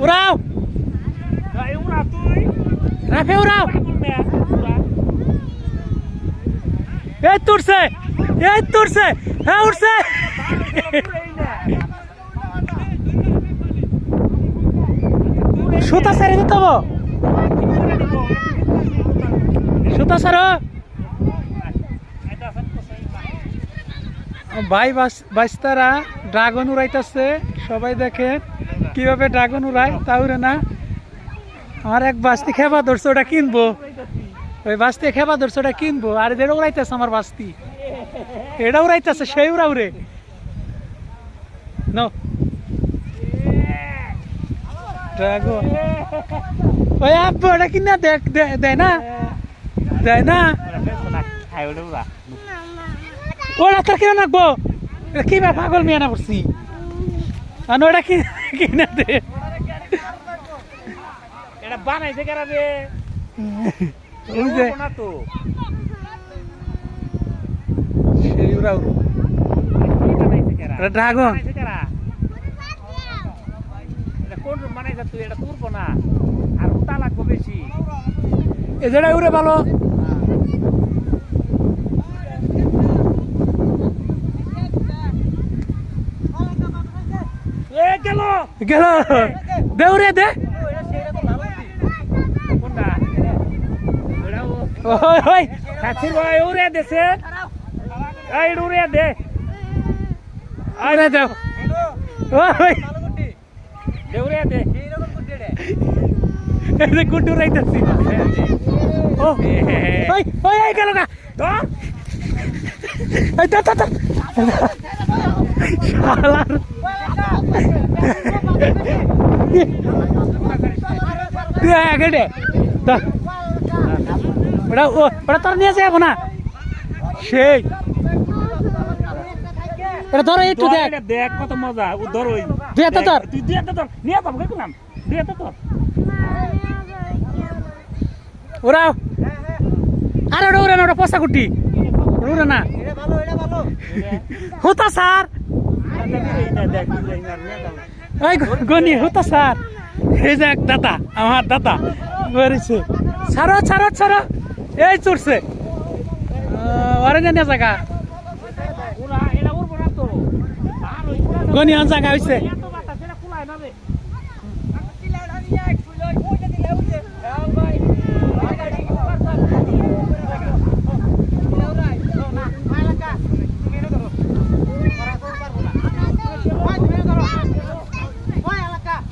উড়াও রাফে উড়াও এই তুরছে হ্যাঁ উঠছে সুতা সারে দিতে হবো সুতা সারো ভাই বাস্তারা ড্রাগন উড়াইতেছে সবাই দেখে কিভাবে ড্রাগন উড়ায় তা উড়ে না আমার এক বাস্তি খেবা ধরছে ওটা কিনবো ওই বাস্তি খেবা ধরছে ওটা কিনবো আর এটা উড়াইতেছে আমার বাস্তি এটা উড়াইতেছে সেই উড়া উড়ে নো ড্রাগন ওই আব্বু ওটা কিনা দেয় না ওরা তোর কিনা নাকবো কি বা পাগল মিয়া না পড়ছি আর ওটা কিনা দে এটা বানাইছে কেরা রে ওই যে না তো সেই উড়া উড়ো বানাইছে কেরা এটা ড্রাগন বানাইছে কেরা এটা কোন বানাইছে তুই এটা তুরবো না আর উতা লাগবে বেশি এ যেটা উড়ে ভালো এ গেল গেল দে উড়ে দে কোনটা এড়াও ওই ওই কাছির ভাই উড়ে দেছে এই উড়ে দে উড়ে দাও ওই দেউরে দে এই যে গুড্ডু রাইতাছি ও ওই ওই এই গেল গা তো এই তা শালার তুই আগে দে ওটা তোর নিয়ে যাবো না সেই এটা ধরো একটু দেখ দেখ কত মজা ও ধর ওই দুই হাতে ধর তুই দুই হাতে ধর নিয়ে যাবো কেন দুই হাতে ধর ওরাও আরে ওটা উড়ে না ওটা পচা কুটি উড়ে না হতা স্যার ওই গনি হতা স্যার এই যে এক দাদা আমার দাদা বেরিয়েছে ছাড়ো এই চড়ছে ওরে জানিয়ে জায়গা গনি আন জায়গা হয়েছে